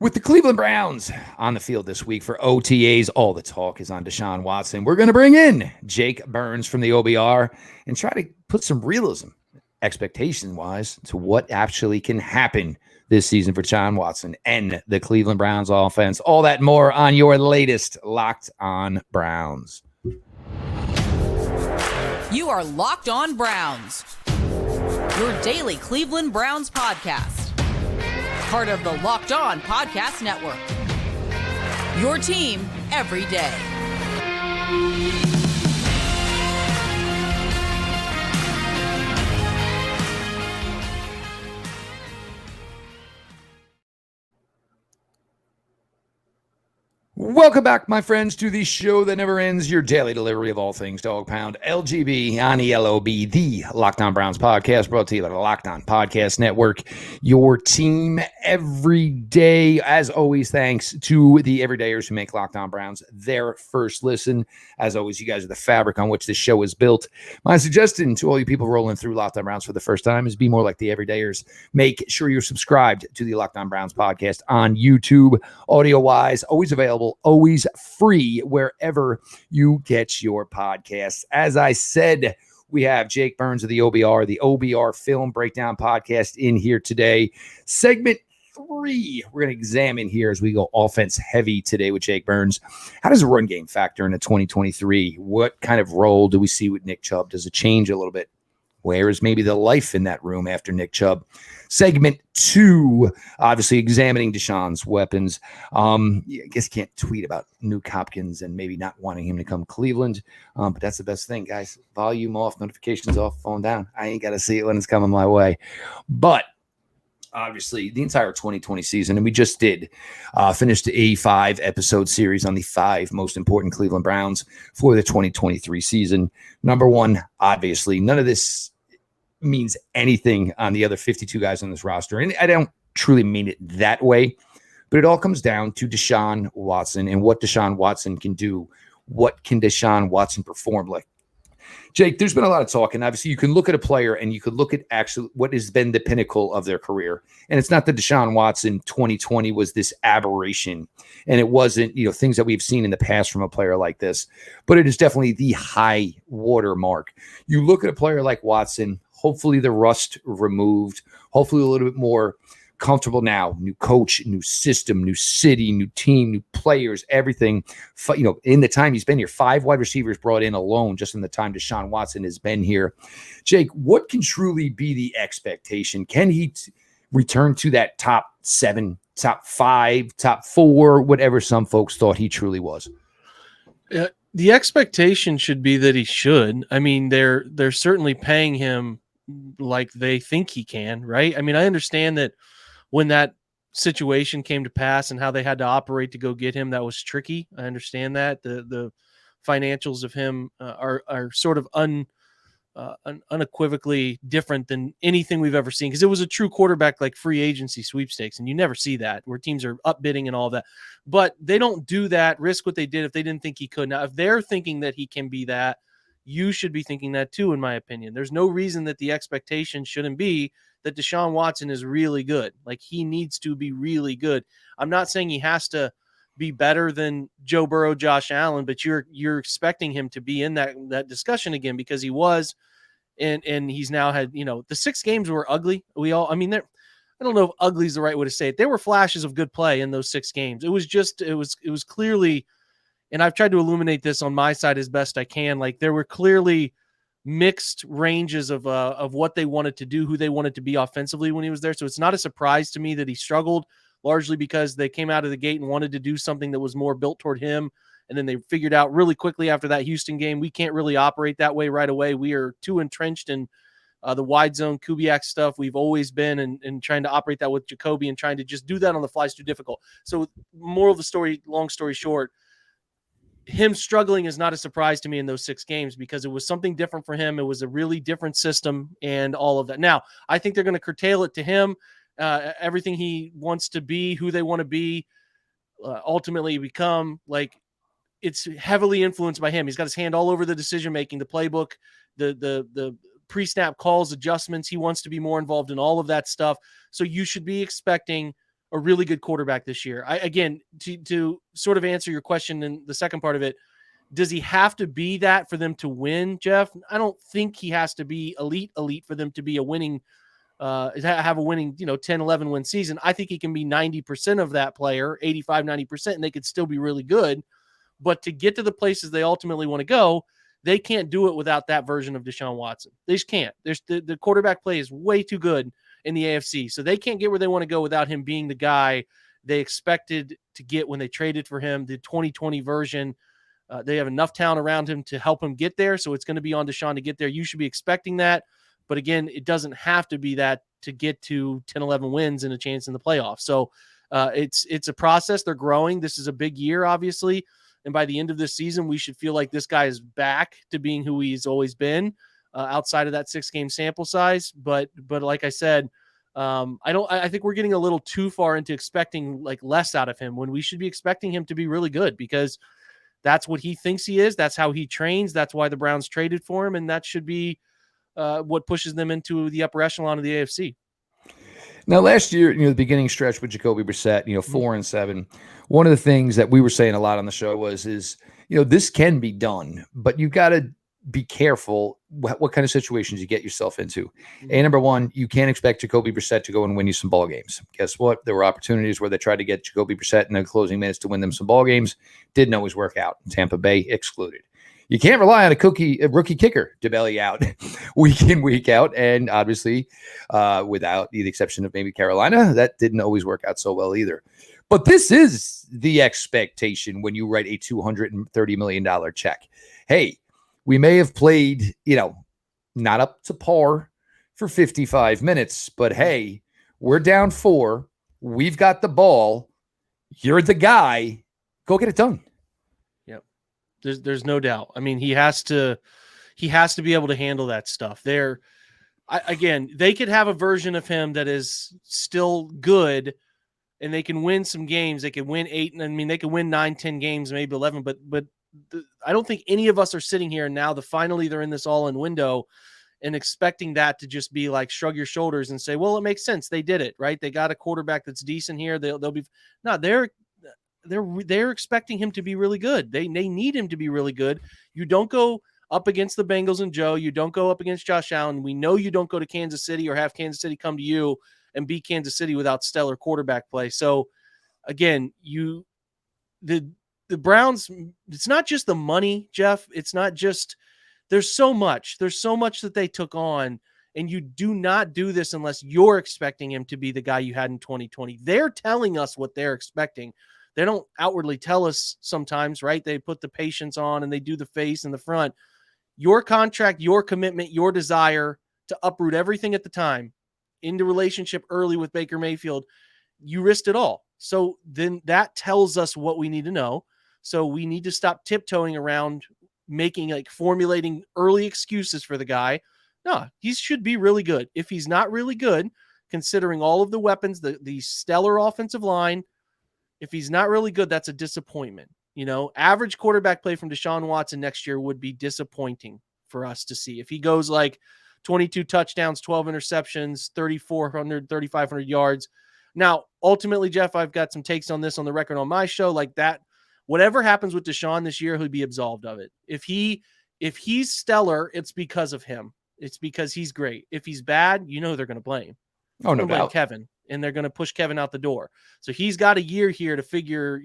With the Cleveland Browns on the field this week for OTAs, all the talk is on Deshaun Watson. We're going to bring in Jake Burns from the OBR and try to put some realism, expectation-wise, to what actually can happen this season for Deshaun Watson and the Cleveland Browns offense. All that and more on your latest Locked On Browns. You are Locked On Browns, your daily Cleveland Browns podcast. Part of the Locked On Podcast Network. Your team every day. Welcome back, my friends, to the show that never ends, your daily delivery of all things Dog Pound, LGB on ELOB, the Locked On Browns podcast, brought to you by the Locked On Podcast Network, your team every day. As always, thanks to the everydayers who make Locked On Browns their first listen. As always, you guys are the fabric on which this show is built. My suggestion to all you people rolling through Locked On Browns for the first time is be more like the everydayers. Make sure you're subscribed to the Locked On Browns podcast on YouTube, audio-wise, always available, always free wherever you get your podcasts. As I said, we have Jake Burns of the OBR Film Breakdown Podcast in here today. Segment 3, we're going to examine here as we go offense heavy today with Jake Burns. How does the run game factor into 2023? What kind of role do we see with Nick Chubb? Does it change a little bit? Where is maybe the life in that room after Nick Chubb? Segment 2, obviously examining Deshaun's weapons. I guess can't tweet about Nuk Hopkins and maybe not wanting him to come Cleveland, but that's the best thing, guys. Volume off, notifications off, phone down. I ain't got to see it when it's coming my way. But obviously, the entire 2020 season, and we just did finished a 5-episode series on the 5 most important Cleveland Browns for the 2023 season. Number one, obviously, none of this means anything on the other 52 guys on this roster, and I don't truly mean it that way, but it all comes down to Deshaun Watson and what Deshaun Watson can do. What can Deshaun Watson perform like? Jake, there's been a lot of talk, and obviously you can look at a player and you could look at actually what has been the pinnacle of their career. And it's not that Deshaun Watson 2020 was this aberration, and it wasn't, things that we've seen in the past from a player like this, but it is definitely the high water mark. You look at a player like Watson, hopefully the rust removed, hopefully a little bit more comfortable now, new coach, new system, new city, new team, new players, everything. In the time he's been here, 5 wide receivers brought in alone just in the time Deshaun Watson has been here. Jake, what can truly be the expectation? Can he return to that top 7, top 5, top 4, whatever some folks thought he truly was? The expectation should be that he should. I mean, they're certainly paying him like they think he can, right? I mean, I understand that when that situation came to pass and how they had to operate to go get him, that was tricky. I understand that the financials of him are sort of unequivocally different than anything we've ever seen, because it was a true quarterback like free agency sweepstakes, and you never see that where teams are upbidding and all that. But they don't do that, risk what they did if they didn't think he could. Now, if they're thinking that he can be that, you should be thinking that too, in my opinion. There's no reason that the expectation shouldn't be that Deshaun Watson is really good. Like, he needs to be really good. I'm not saying he has to be better than Joe Burrow, Josh Allen, but you're expecting him to be in that discussion again, because he was, and he's now had, the 6 games were ugly. I don't know if ugly is the right way to say it. There were flashes of good play in those 6 games. It was clearly, and I've tried to illuminate this on my side as best I can. Like, there were clearly mixed ranges of what they wanted to do, who they wanted to be offensively when he was there. So it's not a surprise to me that he struggled, largely because they came out of the gate and wanted to do something that was more built toward him. And then they figured out really quickly after that Houston game, we can't really operate that way right away. We are too entrenched in the wide zone Kubiak stuff. We've always been and trying to operate that with Jacoby, and trying to just do that on the fly is too difficult. So moral of the story, long story short, him struggling is not a surprise to me in those 6 games, because it was something different for him. It was a really different system and all of that. Now, I think they're going to curtail it to him, everything he wants to be, who they want to be, ultimately become. Like, it's heavily influenced by him. He's got his hand all over the decision-making, the playbook, the pre-snap calls, adjustments. He wants to be more involved in all of that stuff. So you should be expecting a really good quarterback this year. Again, to sort of answer your question in the second part of it, does he have to be that for them to win, Jeff? I don't think he has to be elite for them to be a winning, have a winning, 10, 11 win season. I think he can be 90% of that player, 85, 90%, and they could still be really good. But to get to the places they ultimately want to go, they can't do it without that version of Deshaun Watson. They just can't. The quarterback play is way too good in the AFC. So they can't get where they want to go without him being the guy they expected to get when they traded for him, the 2020 version. They have enough talent around him to help him get there. So it's going to be on Deshaun to get there. You should be expecting that. But again, it doesn't have to be that to get to 10, 11 wins and a chance in the playoffs. So it's a process. They're growing. This is a big year, obviously. And by the end of this season, we should feel like this guy is back to being who he's always been outside of that 6-game sample size. But like I said, I think we're getting a little too far into expecting like less out of him when we should be expecting him to be really good, because that's what he thinks he is. That's how he trains. That's why the Browns traded for him. And that should be what pushes them into the upper echelon of the AFC. Now, last year, the beginning stretch with Jacoby Brissett, 4-7. One of the things that we were saying a lot on the show was this can be done, but you've got to be careful what kind of situations you get yourself into. And number one, you can't expect Jacoby Brissett to go and win you some ball games. Guess what? There were opportunities where they tried to get Jacoby Brissett in the closing minutes to win them some ball games. Didn't always work out. Tampa Bay excluded. You can't rely on a rookie kicker to bail you out week in, week out. And obviously, without the exception of maybe Carolina, that didn't always work out so well either. But this is the expectation when you write a $230 million check. Hey, we may have played, not up to par for 55 minutes, but hey, we're down 4. We've got the ball. You're the guy. Go get it done. There's no doubt. I mean, he has to be able to handle that stuff. Again, they could have a version of him that is still good, and they can win some games. They could win 8. They could win 9, 10 games, maybe 11. But I don't think any of us are sitting here now. Finally they're in this all-in window, and expecting that to just be like shrug your shoulders and say, well, it makes sense. They did it, right? They got a quarterback that's decent here. They'll be no. They're expecting him to be really good. They need him to be really good. You don't go up against the Bengals and Joe. You don't go up against Josh Allen. We know you don't go to Kansas City or have Kansas City come to you and beat Kansas City without stellar quarterback play. So again, the Browns, it's not just the money, Jeff. It's not just, there's so much that they took on, and you do not do this unless you're expecting him to be the guy you had in 2020. They're telling us what they're expecting. They don't outwardly tell us sometimes, right? They put the patience on and they do the face and the front. Your contract, your commitment, your desire to uproot everything at the time into relationship early with Baker Mayfield, you risked it all. So then that tells us what we need to know. So we need to stop tiptoeing around formulating early excuses for the guy. No, he should be really good. If he's not really good, considering all of the weapons, the stellar offensive line, if he's not really good, that's a disappointment. Average quarterback play from Deshaun Watson next year would be disappointing for us to see. If he goes like 22 touchdowns, 12 interceptions, 3,400, 3,500 yards. Now, ultimately, Jeff, I've got some takes on this on the record on my show. Like that, whatever happens with Deshaun this year, he'll be absolved of it. If he's stellar, it's because of him. It's because he's great. If he's bad, they're going to blame. Oh, no doubt. Kevin, and they're going to push Kevin out the door. So he's got a year here to figure,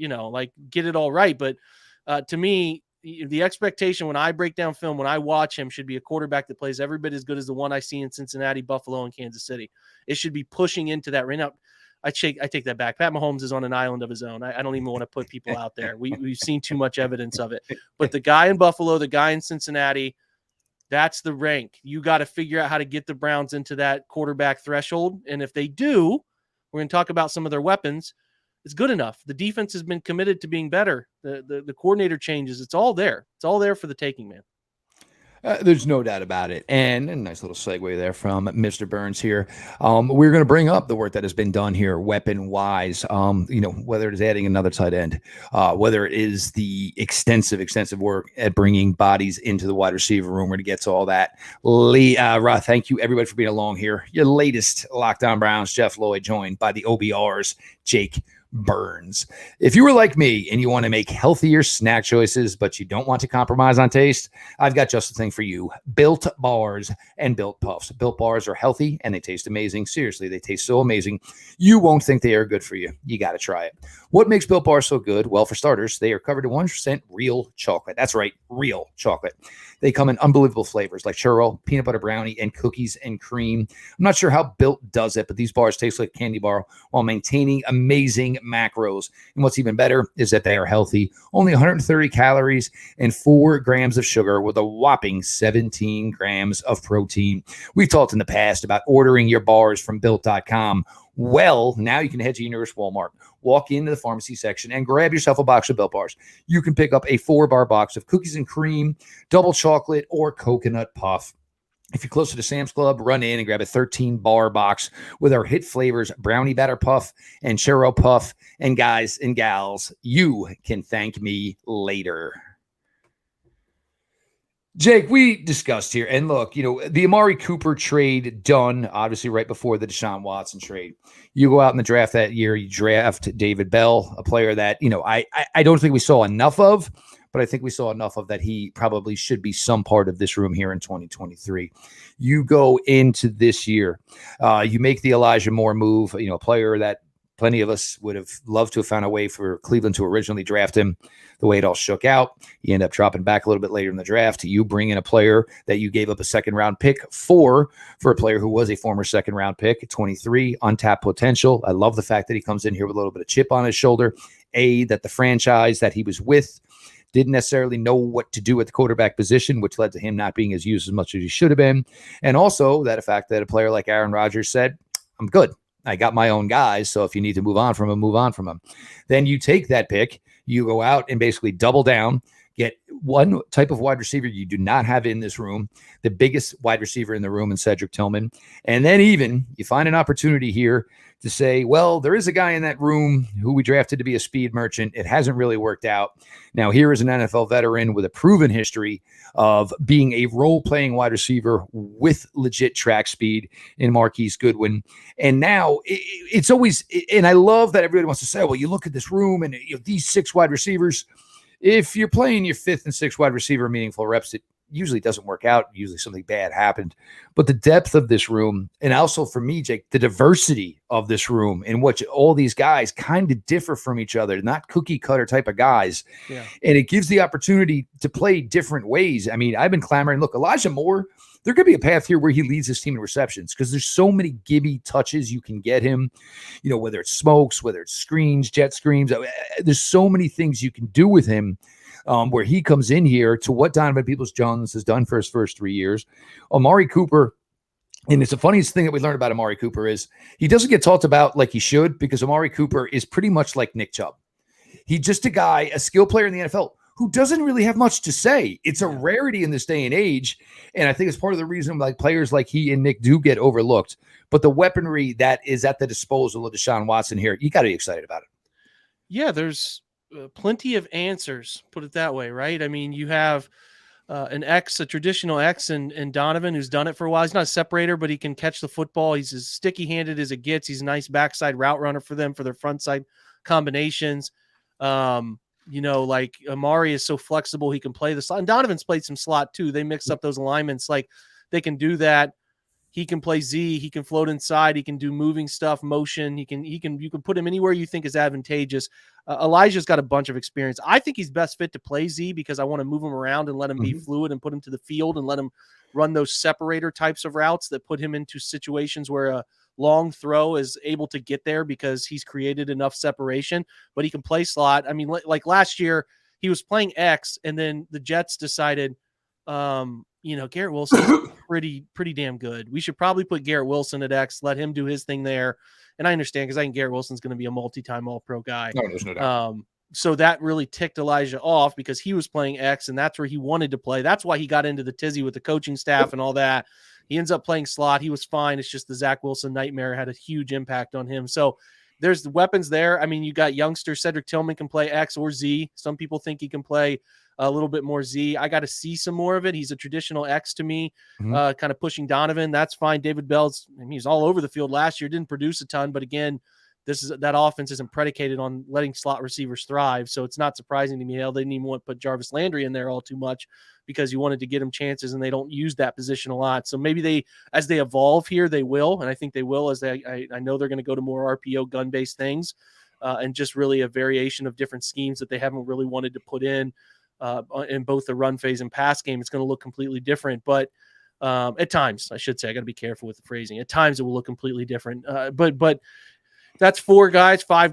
get it all right. But to me, the expectation when I break down film, when I watch him, should be a quarterback that plays every bit as good as the one I see in Cincinnati, Buffalo, and Kansas City. It should be pushing into that right now. I take that back. Pat Mahomes is on an island of his own. I don't even want to put people out there. We've seen too much evidence of it. But the guy in Buffalo, the guy in Cincinnati, that's the rank. You got to figure out how to get the Browns into that quarterback threshold. And if they do, we're going to talk about some of their weapons. It's good enough. The defense has been committed to being better. The coordinator changes. It's all there. It's all there for the taking, man. There's no doubt about it. And a nice little segue there from Mr. Burns here. We're going to bring up the work that has been done here, weapon-wise, whether it is adding another tight end, whether it is the extensive work at bringing bodies into the wide receiver room. We're going to get to all that. Thank you, everybody, for being along here. Your latest Locked On Browns, Jeff Lloyd, joined by the OBRs, Jake Burns. If you were like me and you want to make healthier snack choices, but you don't want to compromise on taste, I've got just the thing for you. Built Bars and Built Puffs. Built Bars are healthy and they taste amazing. Seriously, they taste so amazing. You won't think they are good for you. You got to try it. What makes Built Bars so good? Well, for starters, they are covered in 100% real chocolate. That's right, real chocolate. They come in unbelievable flavors like churro, peanut butter brownie, and cookies and cream. I'm not sure how Built does it, but these bars taste like a candy bar while maintaining amazing macros. And what's even better is that they are healthy. Only 130 calories and 4 grams of sugar with a whopping 17 grams of protein. We've talked in the past about ordering your bars from Built.com. Well, now you can head to your nearest Walmart, walk into the pharmacy section, and grab yourself a box of Built Bars. You can pick up a 4-bar box of cookies and cream, double chocolate, or coconut puff. If you're closer to Sam's Club, run in and grab a 13-bar box with our hit flavors, Brownie Batter Puff and Churro Puff. And guys and gals, you can thank me later. Jake, we discussed here, and look, the Amari Cooper trade done, obviously, right before the Deshaun Watson trade. You go out in the draft that year, you draft David Bell, a player that, I don't think we saw enough of, but I think we saw enough of that he probably should be some part of this room here in 2023. You go into this year, you make the Elijah Moore move, a player that plenty of us would have loved to have found a way for Cleveland to originally draft him. The way it all shook out, you end up dropping back a little bit later in the draft. You bring in a player that you gave up a second-round pick for a player who was a former second-round pick, 23, untapped potential. I love the fact that he comes in here with a little bit of chip on his shoulder. That the franchise that he was with didn't necessarily know what to do at the quarterback position, which led to him not being as used as much as he should have been. And also that fact that a player like Aaron Rodgers said, I'm good. I got my own guys, so if you need to move on from him, move on from him. Then you take that pick, you go out and basically double down, get one type of wide receiver you do not have in this room, the biggest wide receiver in the room in Cedric Tillman. And then even you find an opportunity here to say, well, there is a guy in that room who we drafted to be a speed merchant. It hasn't really worked out. Now, here is an NFL veteran with a proven history of being a role-playing wide receiver with legit track speed in Marquise Goodwin. And now it's always, and I love that everybody wants to say, well, you look at this room and these 6 wide receivers. If you're playing your 5th and 6th wide receiver meaningful reps, it usually doesn't work out. Usually something bad happened. But the depth of this room, and also for me, Jake, the diversity of this room in which all these guys kind of differ from each other, not cookie cutter type of guys. Yeah. And it gives the opportunity to play different ways. I mean, I've been clamoring, look, Elijah Moore, there could be a path here where he leads his team in receptions because there's so many gibby touches you can get him, whether it's smokes, whether it's screens, jet screens. There's so many things you can do with him where he comes in here to what Donovan Peoples-Jones has done for his first 3 years. Amari Cooper, and it's the funniest thing that we learned about Amari Cooper is he doesn't get talked about like he should because Amari Cooper is pretty much like Nick Chubb. He's just a guy, a skill player in the NFL who doesn't really have much to say. It's a rarity in this day and age. And I think it's part of the reason like players like he and Nick do get overlooked. But the weaponry that is at the disposal of Deshaun Watson here, you got to be excited about it. Yeah, there's plenty of answers, put it that way, right? I mean, you have a traditional X and Donovan who's done it for a while. He's not a separator, but he can catch the football. He's as sticky-handed as it gets. He's a nice backside route runner for them for their front side combinations. Like Amari is so flexible, he can play the slot. And Donovan's played some slot too. They mix up those alignments. Like they can do that. He can play Z. He can float inside. He can do moving stuff, motion. You can put him anywhere you think is advantageous. Elijah's got a bunch of experience. I think he's best fit to play Z because I want to move him around and let him be fluid and put him to the field and let him run those separator types of routes that put him into situations where a long throw is able to get there because he's created enough separation, but he can play slot. I mean, like last year he was playing X and then the Jets decided, Garrett Wilson's pretty damn good. We should probably put Garrett Wilson at X, let him do his thing there. And I understand because I think Garrett Wilson's going to be a multi-time All-Pro guy. No, there's no doubt. So that really ticked Elijah off because he was playing X and that's where he wanted to play. That's why he got into the tizzy with the coaching staff and all that. He ends up playing slot. He was fine. It's just the Zach Wilson nightmare had a huge impact on him. So there's the weapons there. I mean, you got youngster Cedric Tillman can play X or Z. Some people think he can play a little bit more Z. I got to see some more of it. He's a traditional X to me, kind of pushing Donovan. That's fine. David Bell's, I mean, he was all over the field last year, didn't produce a ton, but again, that offense isn't predicated on letting slot receivers thrive. So it's not surprising to me. Hell, they didn't even want to put Jarvis Landry in there all too much because you wanted to get him chances and they don't use that position a lot. So maybe as they evolve here, they will. And I think they will I know they're going to go to more RPO gun-based things and just really a variation of different schemes that they haven't really wanted to put in both the run phase and pass game. It's going to look completely different, but at times, I should say, I got to be careful with the phrasing. At times it will look completely different. But that's 5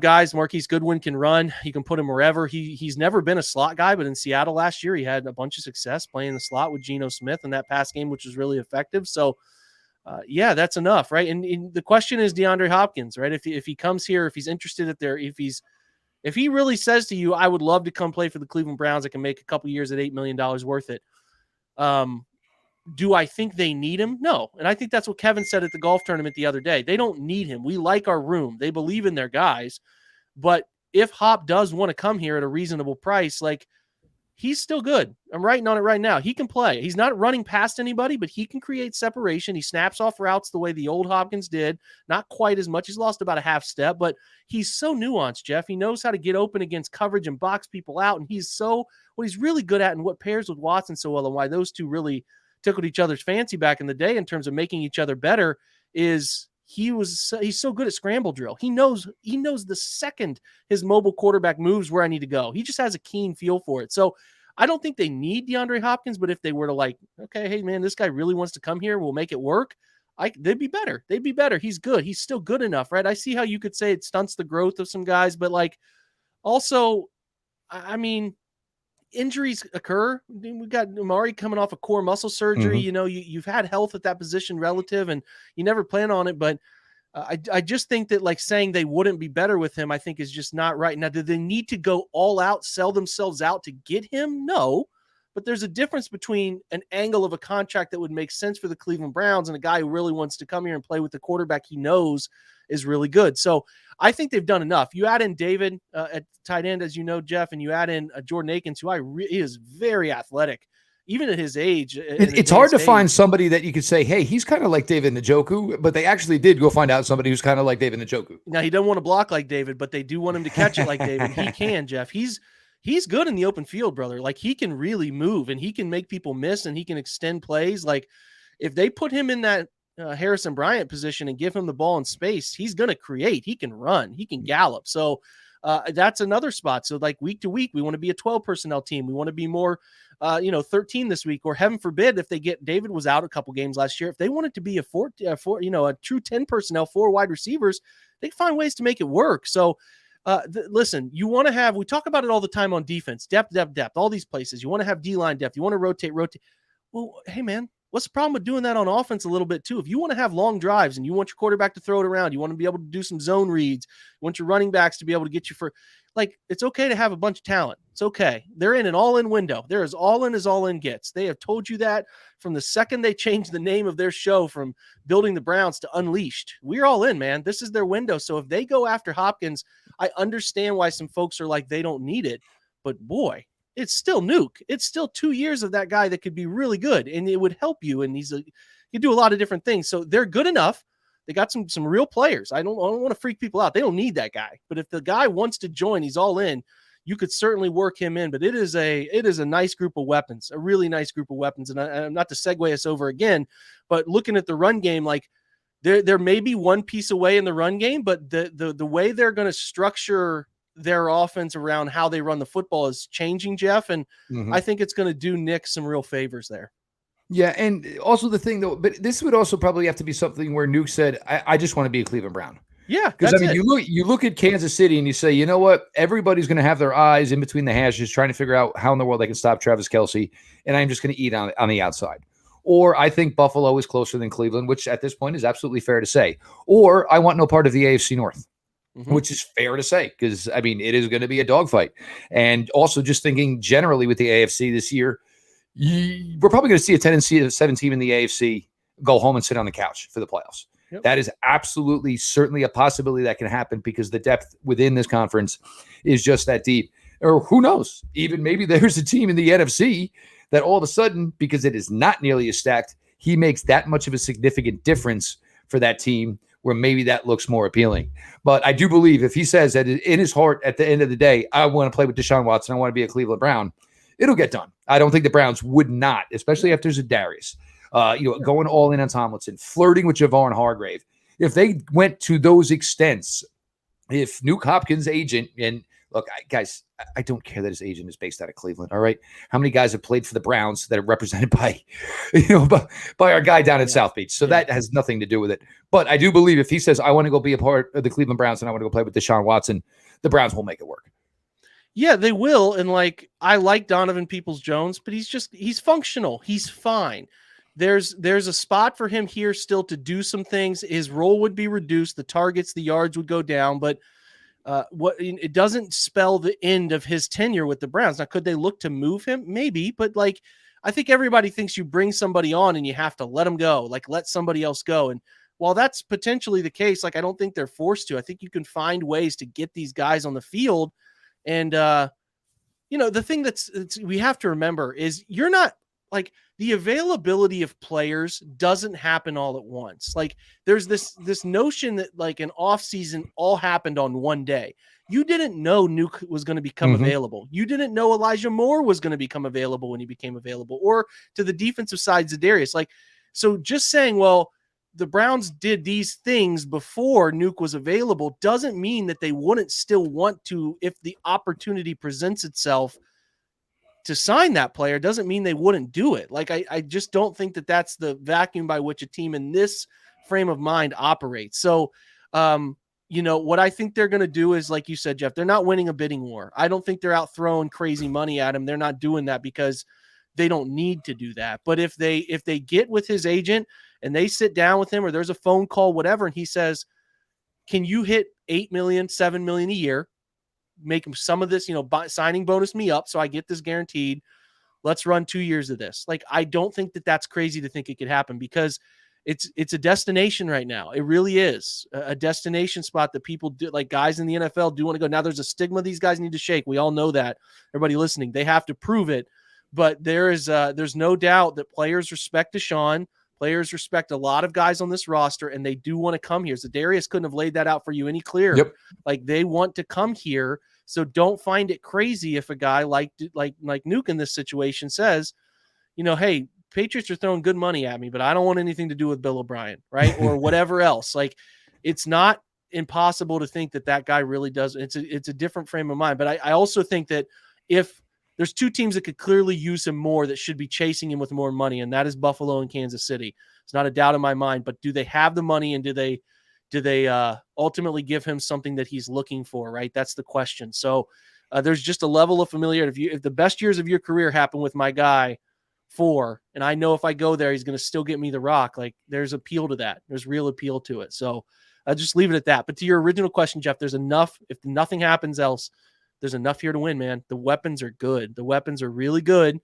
guys. Marquise Goodwin can run. You can put him wherever. He's never been a slot guy, but in Seattle last year, he had a bunch of success playing the slot with Geno Smith in that pass game, which was really effective. So, that's enough, right? And the question is DeAndre Hopkins, right? If he comes here, if he's interested if he really says to you, I would love to come play for the Cleveland Browns, I can make a couple years at $8 million worth it. Do I think they need him? No. And I think that's what Kevin said at the golf tournament the other day. They don't need him. We like our room. They believe in their guys. But if Hop does want to come here at a reasonable price, like, he's still good. I'm writing on it right now. He can play. He's not running past anybody, but he can create separation. He snaps off routes the way the old Hopkins did. Not quite as much. He's lost about a half step, but he's so nuanced, Jeff. He knows how to get open against coverage and box people out. And what he's really good at and what pairs with Watson so well and why those two really tickled each other's fancy back in the day in terms of making each other better is he's so good at scramble drill. He knows the second his mobile quarterback moves where I need to go. He just has a keen feel for it. So I don't think they need DeAndre Hopkins, but if they were to okay, hey man, this guy really wants to come here, we'll make it work. They'd be better. He's good. He's still good enough, right? I see how you could say it stunts the growth of some guys, but also, I mean, injuries occur. We got Amari coming off a core muscle surgery. You've had health at that position relative, and you never plan on it. But I just think that saying they wouldn't be better with him, I think is just not right. Now, do they need to go all out, sell themselves out to get him? No. But there's a difference between an angle of a contract that would make sense for the Cleveland Browns and a guy who really wants to come here and play with the quarterback he knows is really good. So I think they've done enough. You add in David at tight end, as you know, Jeff, and you add in Jordan Akens, who he is very athletic, even at his age. It's hard to find somebody that you could say, hey, he's kind of like David Njoku, but they actually did go find out somebody who's kind of like David Njoku. Now, he doesn't want to block like David, but they do want him to catch it like David. He can, Jeff. He's good in the open field, brother. He can really move, and he can make people miss, and he can extend plays. If they put him in that Harrison Bryant position and give him the ball in space, he's going to create. He can run. He can gallop. So that's another spot. So week to week, we want to be a 12 personnel team. We want to be more, 13 this week, or heaven forbid, if David was out a couple games last year, if they wanted to be a true 10 personnel, 4 wide receivers, they find ways to make it work. So listen, you want to have, we talk about it all the time on defense, depth, all these places. You want to have D-line depth. You want to rotate. Well, hey man, what's the problem with doing that on offense a little bit too? If you want to have long drives and you want your quarterback to throw it around, you want to be able to do some zone reads, you want your running backs to be able to get you it's okay to have a bunch of talent. It's okay. They're in an all-in window. They're as all-in as all-in gets. They have told you that from the second they changed the name of their show from Building the Browns to Unleashed. We're all in, man. This is their window. So if they go after Hopkins, I understand why some folks are they don't need it. But boy, it's still Nuke. It's still 2 years of that guy that could be really good, and it would help you. And you do a lot of different things. So they're good enough. They got some real players. I don't want to freak people out. They don't need that guy. But if the guy wants to join, he's all in. You could certainly work him in. But it is a nice group of weapons, a really nice group of weapons. And I'm not to segue us over again, but looking at the run game, there may be one piece away in the run game, but the way they're going to structure their offense around how they run the football is changing, Jeff. And I think it's going to do Nick some real favors there. Yeah. And also the thing though, but this would also probably have to be something where Nuke said, I just want to be a Cleveland Brown. Yeah. Because you look at Kansas City and you say, you know what? Everybody's going to have their eyes in between the hashes trying to figure out how in the world they can stop Travis Kelce. And I'm just going to eat on the outside. Or I think Buffalo is closer than Cleveland, which at this point is absolutely fair to say. Or I want no part of the AFC North. which is fair to say, because I mean, it is going to be a dogfight. And also just thinking generally with the AFC this year, we're probably going to see a tendency of 7 team in the AFC go home and sit on the couch for the playoffs. Yep. That is absolutely certainly a possibility that can happen because the depth within this conference is just that deep. Or who knows, even maybe there's a team in the NFC that all of a sudden, because it is not nearly as stacked, he makes that much of a significant difference for that team where maybe that looks more appealing. But I do believe if he says that in his heart at the end of the day, I want to play with Deshaun Watson, I want to be a Cleveland Brown, it'll get done. I don't think the Browns would not, especially after Zadarius. Going all in on Tomlinson, flirting with Javon Hargrave. If they went to those extents, if Nuk Hopkins' agent, and look, guys, I don't care that his agent is based out of Cleveland, all right? How many guys have played for the Browns that are represented by, by our guy down in South Beach? So that has nothing to do with it. But I do believe if he says, I want to go be a part of the Cleveland Browns and I want to go play with Deshaun Watson, the Browns will make it work. Yeah, they will. And I like Donovan Peoples-Jones, but he's functional. He's fine. There's a spot for him here still to do some things. His role would be reduced. The targets, the yards would go down, but it doesn't spell the end of his tenure with the Browns. Now, could they look to move him? Maybe, but I think everybody thinks you bring somebody on and you have to let them go, let somebody else go. And while that's potentially the case, I don't think they're forced to. I think you can find ways to get these guys on the field. And, the thing we have to remember is you're not the availability of players doesn't happen all at once. There's this notion that an off season all happened on one day. You didn't know Nuk was going to become available. You didn't know Elijah Moore was going to become available when he became available, or to the defensive side, Zadarius. So just saying, well, the Browns did these things before Nuk was available doesn't mean that they wouldn't still want to, if the opportunity presents itself, to sign that player. Doesn't mean they wouldn't do it. I just don't think that that's the vacuum by which a team in this frame of mind operates. So, what I think they're going to do is, like you said, Jeff, they're not winning a bidding war. I don't think they're out throwing crazy money at him. They're not doing that because they don't need to do that. But if they get with his agent and they sit down with him, or there's a phone call, whatever, and he says, can you hit $8 million, $7 million a year? Make some of this, signing bonus me up so I get this guaranteed. Let's run 2 years of this. I don't think that that's crazy to think it could happen, because it's a destination right now. It really is a destination spot that people do, guys in the NFL do want to go. Now there's a stigma these guys need to shake. We all know that. Everybody listening, they have to prove it. But there's no doubt that players respect Deshaun. Players respect a lot of guys on this roster, and they do want to come here. Zadarius couldn't have laid that out for you any clearer. Yep. They want to come here. So don't find it crazy if a guy like Nuk in this situation says, hey, Patriots are throwing good money at me, but I don't want anything to do with Bill O'Brien, right? Or whatever else. It's not impossible to think that guy really does. It's a different frame of mind. But I also think that if there's two teams that could clearly use him more, that should be chasing him with more money, and that is Buffalo and Kansas City. It's not a doubt in my mind, but do they have the money, and do they ultimately give him something that he's looking for, right? That's the question. So there's just a level of familiarity. If the best years of your career happen with my guy and I know if I go there, he's going to still get me the rock, there's appeal to that. There's real appeal to it. So I'll just leave it at that. But to your original question, Jeff, there's enough. If nothing happens else, there's enough here to win, man. The weapons are good. The weapons are really good.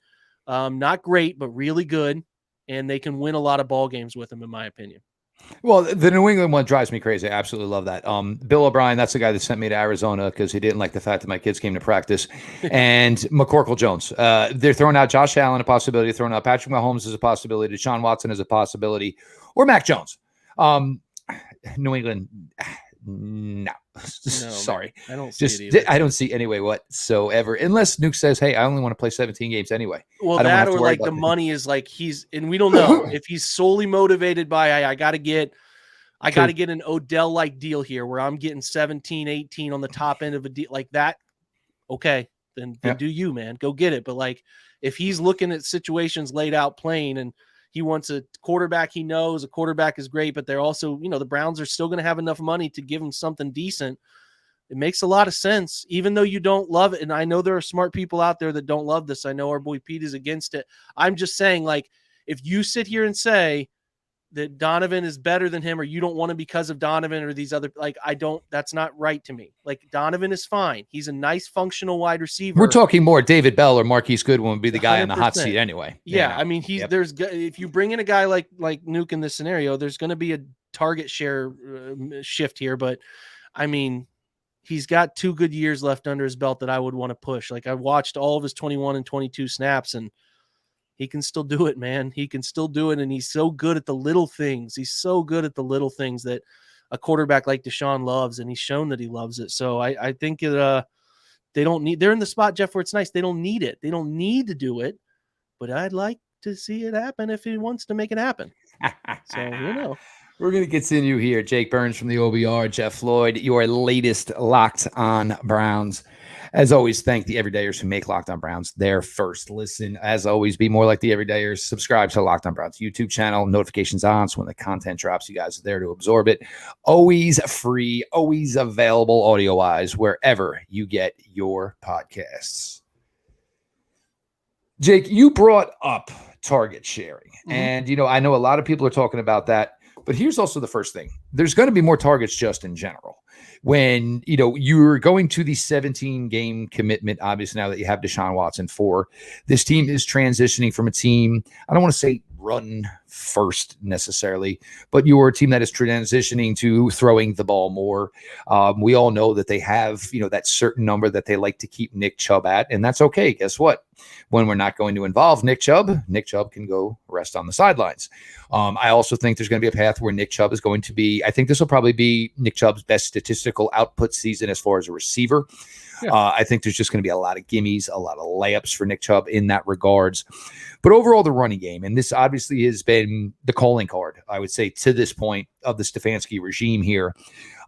Not great, but really good. And they can win a lot of ball games with them, in my opinion. Well, the New England one drives me crazy. I absolutely love that. Bill O'Brien, that's the guy that sent me to Arizona because he didn't like the fact that my kids came to practice. And McCorkle Jones. They're throwing out Josh Allen, a possibility. Throwing out Patrick Mahomes as a possibility. Deshaun Watson as a possibility. Or Mac Jones. New England, no. Sorry. Man, I don't see it either. I don't see any way whatsoever. Unless Nuk says, hey, I only want to play 17 games anyway. Well, that or the money is and we don't know if he's solely motivated by, I got to get an Odell-like deal here where I'm getting 17, 18 on the top end of a deal like that. Okay, then do you, man. Go get it. But if he's looking at situations laid out plain and he wants a quarterback he knows, a quarterback is great, but they're also, the Browns are still going to have enough money to give him something decent. It makes a lot of sense, even though you don't love it. And I know there are smart people out there that don't love this. I know our boy Pete is against it. I'm just saying, if you sit here and say, that Donovan is better than him, or you don't want him because of Donovan or these other, like, that's not right to me. Like, Donovan is fine. He's a nice functional wide receiver. We're talking more David Bell or Marquise Goodwin would be the guy on the hot 100%. seat anyway. Yeah. I mean, if you bring in a guy like Nuk in this scenario, there's going to be a target share shift here, but I mean, he's got 2 good years left under his belt that I would want to push. Like, I watched all of his 21 and 22 snaps, and he can still do it, man. He can still do it. And he's so good at the little things. He's so good at the little things that a quarterback like Deshaun loves. And he's shown that he loves it. So I think they're in the spot, Jeff, where it's nice. They don't need it. They don't need to do it, but I'd like to see it happen if he wants to make it happen. So, We're going to continue here. Jake Burns from the OBR, Jeff Floyd, your latest Locked On Browns. As always, thank the everydayers who make Locked On Browns their first listen. As always, be more like the everydayers. Subscribe to Locked On Browns YouTube channel. Notifications on, so when the content drops, you guys are there to absorb it. Always free, always available audio-wise wherever you get your podcasts. Jake, you brought up target sharing. Mm-hmm. And, I know a lot of people are talking about that. But here's also the first thing. There's going to be more targets just in general. When, you're going to the 17-game commitment, obviously now that you have Deshaun Watson for, this team is transitioning from a team, I don't want to say run first necessarily, but you're a team that is transitioning to throwing the ball more. We all know that they have, that certain number that they like to keep Nick Chubb at, and that's okay. Guess what? When we're not going to involve Nick Chubb can go rest on the sidelines. I also think there's going to be a path where Nick Chubb is going to be, I think this will probably be Nick Chubb's best statistical output season as far as a receiver. Yeah. I think there's just going to be a lot of gimmies, a lot of layups for Nick Chubb in that regards. But overall, the running game, and this obviously has been the calling card, I would say, to this point of the Stefanski regime here.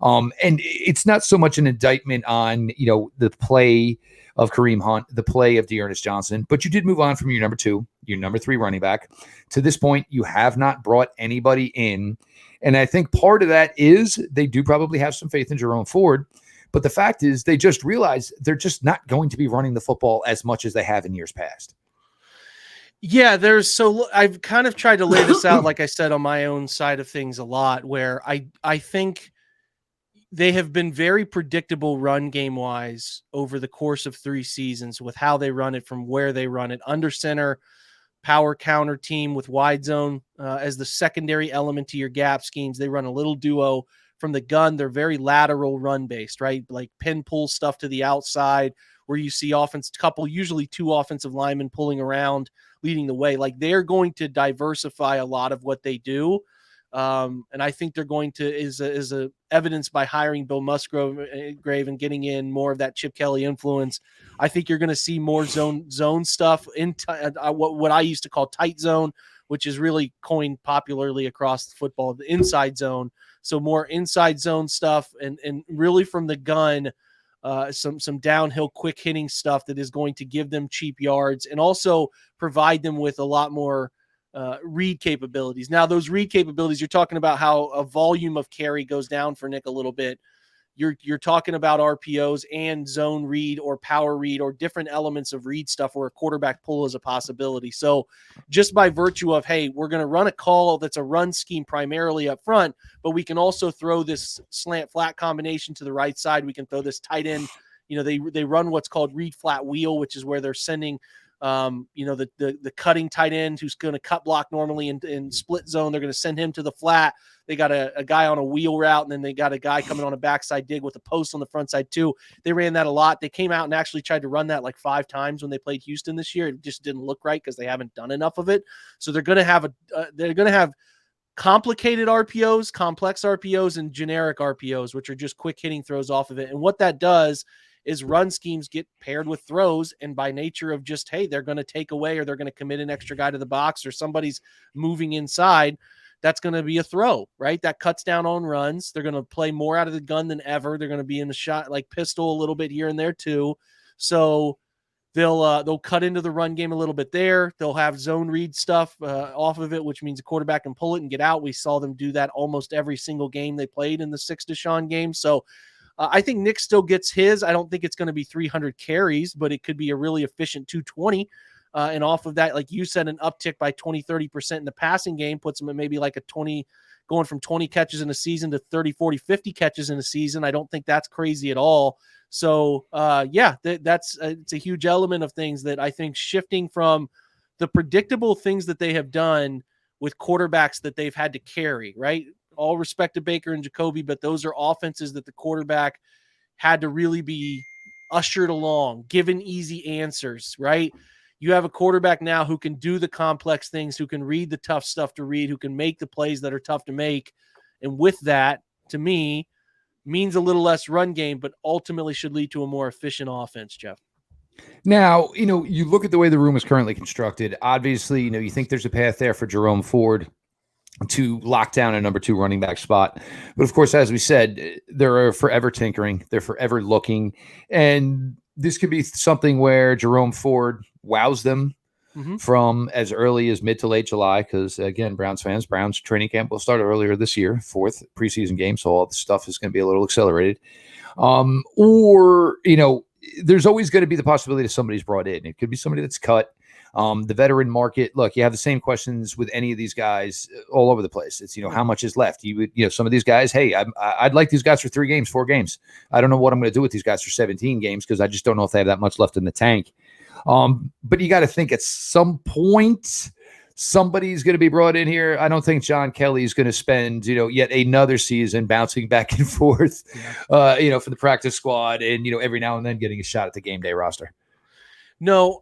And it's not so much an indictment on, the play of Kareem Hunt, the play of Dearness Johnson, but you did move on from your number 2, your number 3 running back. To this point, you have not brought anybody in. And I think part of that is they do probably have some faith in Jerome Ford. But the fact is they just realize they're just not going to be running the football as much as they have in years past. Yeah, I've kind of tried to lay this out, like I said, on my own side of things a lot, where I think they have been very predictable run game wise over the course of 3 seasons with how they run it, from where they run it, under center, power counter team with wide zone as the secondary element to your gap schemes. They run a little duo. From the gun, they're very lateral run based, right? Like pin pull stuff to the outside where you see usually 2 offensive linemen pulling around, leading the way. Like, they're going to diversify a lot of what they do. And I think they're going to, is a evidence by hiring Bill Musgrave and getting in more of that Chip Kelly influence. I think you're going to see more zone stuff in what I used to call tight zone, which is really coined popularly across football, the inside zone. So more inside zone stuff and really from the gun, some downhill quick hitting stuff that is going to give them cheap yards and also provide them with a lot more read capabilities. Now, those read capabilities, you're talking about how a volume of carry goes down for Nick a little bit. You're talking about RPOs and zone read or power read or different elements of read stuff where a quarterback pull is a possibility. So just by virtue of, hey, we're going to run a call that's a run scheme primarily up front, but we can also throw this slant flat combination to the right side. We can throw this tight end. They run what's called read flat wheel, which is where they're sending the cutting tight end who's going to cut block normally in split zone. They're going to send him to the flat. They got a guy on a wheel route, and then they got a guy coming on a backside dig with a post on the front side too. They ran that a lot. They came out and actually tried to run that like 5 times when they played Houston this year. It just didn't look right because they haven't done enough of it. So they're going to have complicated RPOs, complex RPOs, and generic RPOs, which are just quick hitting throws off of it. And what that does is run schemes get paired with throws, and by nature of just, hey, they're going to take away or they're going to commit an extra guy to the box or somebody's moving inside, that's going to be a throw, right? That cuts down on runs. They're going to play more out of the gun than ever. They're going to be in the shot like pistol a little bit here and there too. So they'll cut into the run game a little bit there. They'll have zone read stuff off of it, which means a quarterback can pull it and get out. We saw them do that almost every single game they played in the 6 Deshaun games. So I think Nick still gets his. I don't think it's going to be 300 carries, but it could be a really efficient 220. And off of that, like you said, an uptick by 20-30% in the passing game puts them at maybe like a 20, going from 20 catches in a season to 30, 40, 50 catches in a season. I don't think that's crazy at all. So it's a huge element of things that I think shifting from the predictable things that they have done with quarterbacks that they've had to carry, right? All respect to Baker and Jacoby, but those are offenses that the quarterback had to really be ushered along, given easy answers, right? You have a quarterback now who can do the complex things, who can read the tough stuff to read, who can make the plays that are tough to make. And with that, to me, means a little less run game, but ultimately should lead to a more efficient offense, Jeff. Now, you look at the way the room is currently constructed. Obviously, you think there's a path there for Jerome Ford to lock down a number 2 running back spot. But of course, as we said, they're forever tinkering. They're forever looking. And this could be something where Jerome Ford wows them from as early as mid to late July. Because again, Browns training camp will start earlier this year, 4th preseason game. So all the stuff is going to be a little accelerated. There's always going to be the possibility that somebody's brought in. It could be somebody that's cut. The veteran market, look, you have the same questions with any of these guys all over the place. It's, how much is left? Some of these guys, hey, I'd like these guys for 3 games, 4 games. I don't know what I'm going to do with these guys for 17 games because I just don't know if they have that much left in the tank. But you got to think at some point, somebody's going to be brought in here. I don't think John Kelly is going to spend, yet another season bouncing back and forth, for the practice squad and, every now and then getting a shot at the game day roster. No,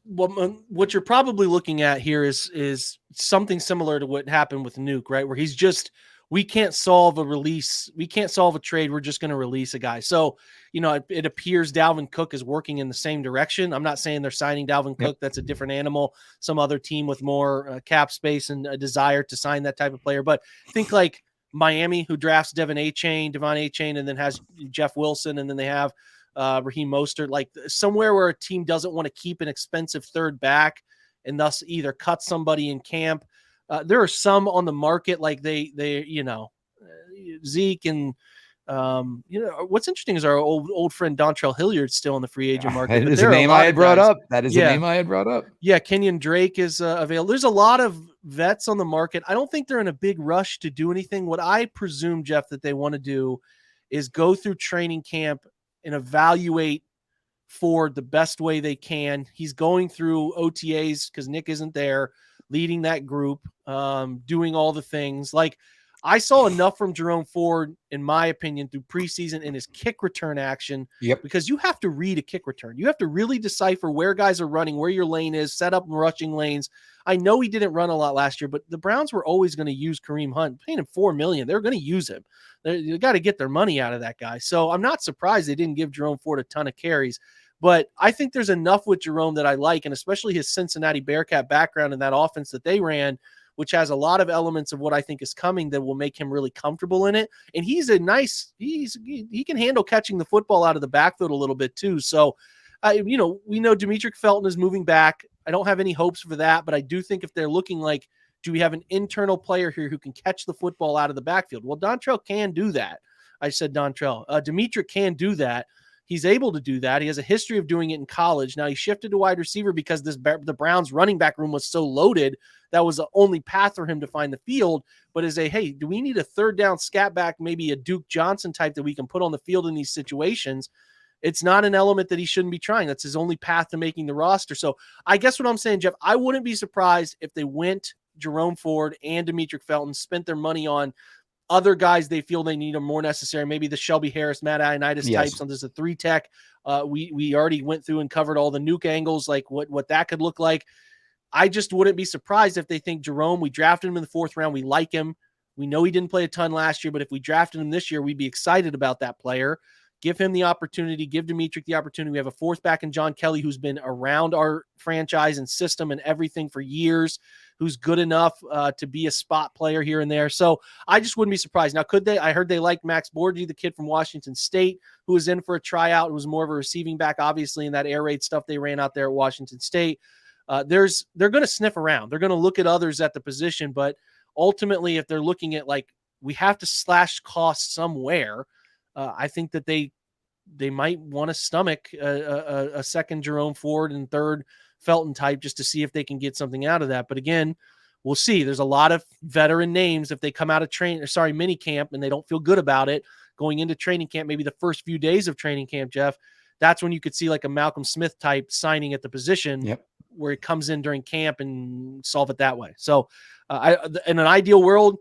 what you're probably looking at here is something similar to what happened with Nuk, right? Where he's just, we can't solve a release. We can't solve a trade. We're just going to release a guy. So, it appears Dalvin Cook is working in the same direction. I'm not saying they're signing Dalvin Cook. That's a different animal. Some other team with more cap space and a desire to sign that type of player. But think like Miami, who drafts Devon Achane, and then has Jeff Wilson, and then they have Raheem Mostert, like somewhere where a team doesn't want to keep an expensive third back and thus either cut somebody in camp. There are some on the market, like Zeke and what's interesting is our old friend Dontrell Hilliard's still in the free agent market. That is a name I had brought up. Yeah, Kenyon Drake is available. There's a lot of vets on the market. I don't think they're in a big rush to do anything. What I presume, Jeff, that they want to do is go through training camp and evaluate Ford the best way they can. He's going through OTAs because Nick isn't there, leading that group, doing all the things. Like, I saw enough from Jerome Ford, in my opinion, through preseason in his kick return action. Because you have to read a kick return. You have to really decipher where guys are running, where your lane is, set up rushing lanes. I know he didn't run a lot last year, but the Browns were always going to use Kareem Hunt, paying him $4 million. They're going to use him. They got to get their money out of that guy. So I'm not surprised they didn't give Jerome Ford a ton of carries. But I think there's enough with Jerome that I like, and especially his Cincinnati Bearcat background in that offense that they ran, which has a lot of elements of what I think is coming that will make him really comfortable in it. And he can handle catching the football out of the backfield a little bit too. So, we know Demetric Felton is moving back. I don't have any hopes for that, but I do think if they're looking like, do we have an internal player here who can catch the football out of the backfield? Well, Dontrell can do that. I said Dontrell. Demetric can do that. He's able to do that. He has a history of doing it in college. Now he shifted to wide receiver because the Browns running back room was so loaded. That was the only path for him to find the field. But hey, do we need a third down scat back, maybe a Duke Johnson type that we can put on the field in these situations? It's not an element that he shouldn't be trying. That's his only path to making the roster. So I guess what I'm saying, Jeff, I wouldn't be surprised if they went Jerome Ford and Demetric Felton, spent their money on other guys they feel they need are more necessary. Maybe the Shelby Harris, Matt Ioannidis types. So there's a 3-tech. We already went through and covered all the Nuke angles, like what that could look like. I just wouldn't be surprised if they think Jerome, we drafted him in the 4th round. We like him. We know he didn't play a ton last year, but if we drafted him this year, we'd be excited about that player. Give him the opportunity, give Demetric the opportunity. We have a 4th back in John Kelly, who's been around our franchise and system and everything for years, who's good enough to be a spot player here and there. So I just wouldn't be surprised. Now, could they? I heard they liked Max Borgi, the kid from Washington State, who was in for a tryout. It was more of a receiving back, obviously, in that air raid stuff they ran out there at Washington State. They're going to sniff around. They're going to look at others at the position, but ultimately, if they're looking at like, we have to slash costs somewhere, I think that they might want to stomach a second Jerome Ford and third Felton type just to see if they can get something out of that. But again, we'll see. There's a lot of veteran names. If they come out of mini camp and they don't feel good about it going into training camp, maybe the first few days of training camp, Jeff, that's when you could see like a Malcolm Smith type signing at the position where it comes in during camp and solve it that way. So in an ideal world,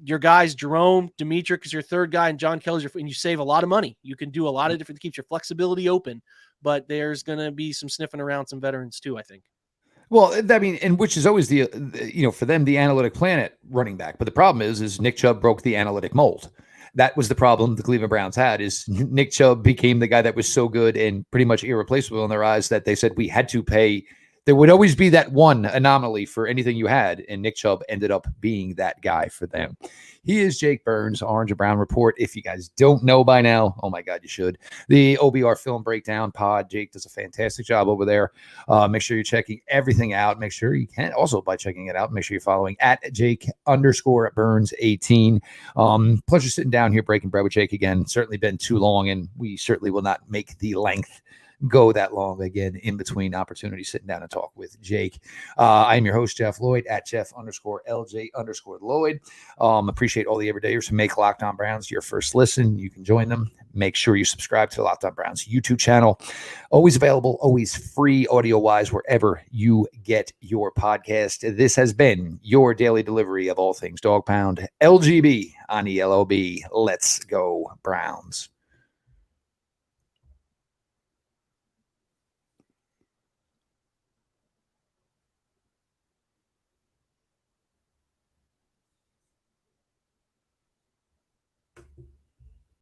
your guys, Jerome, Demetric is your third guy, and John Kelly's and you save a lot of money. You can do a lot of different, keeps your flexibility open, but there's going to be some sniffing around some veterans too, I think. Well, I mean, and which is always the for them, the analytic planet running back. But the problem is Nick Chubb broke the analytic mold. That was the problem the Cleveland Browns had, is Nick Chubb became the guy that was so good and pretty much irreplaceable in their eyes that they said we had to pay. There would always be that one anomaly for anything you had, and Nick Chubb ended up being that guy for them. He is Jake Burns, Orange and Brown Report. If you guys don't know by now, oh my God, you should. The OBR Film Breakdown pod. Jake does a fantastic job over there. Make sure you're checking everything out. Make sure you can also, by checking it out, make sure you're following at Jake_Burns18. Pleasure sitting down here breaking bread with Jake again. Certainly been too long, and we certainly will not make the length go that long again in between opportunities sitting down and talk with Jake. I am your host, Jeff Lloyd, at Jeff_LJ_Lloyd. Appreciate all the everydayers who make Locked On Browns your first listen. You can join them. Make sure you subscribe to the Locked On Browns YouTube channel. Always available, always free audio-wise wherever you get your podcast. This has been your daily delivery of all things Dog Pound. LGB on ELOB. Let's go Browns.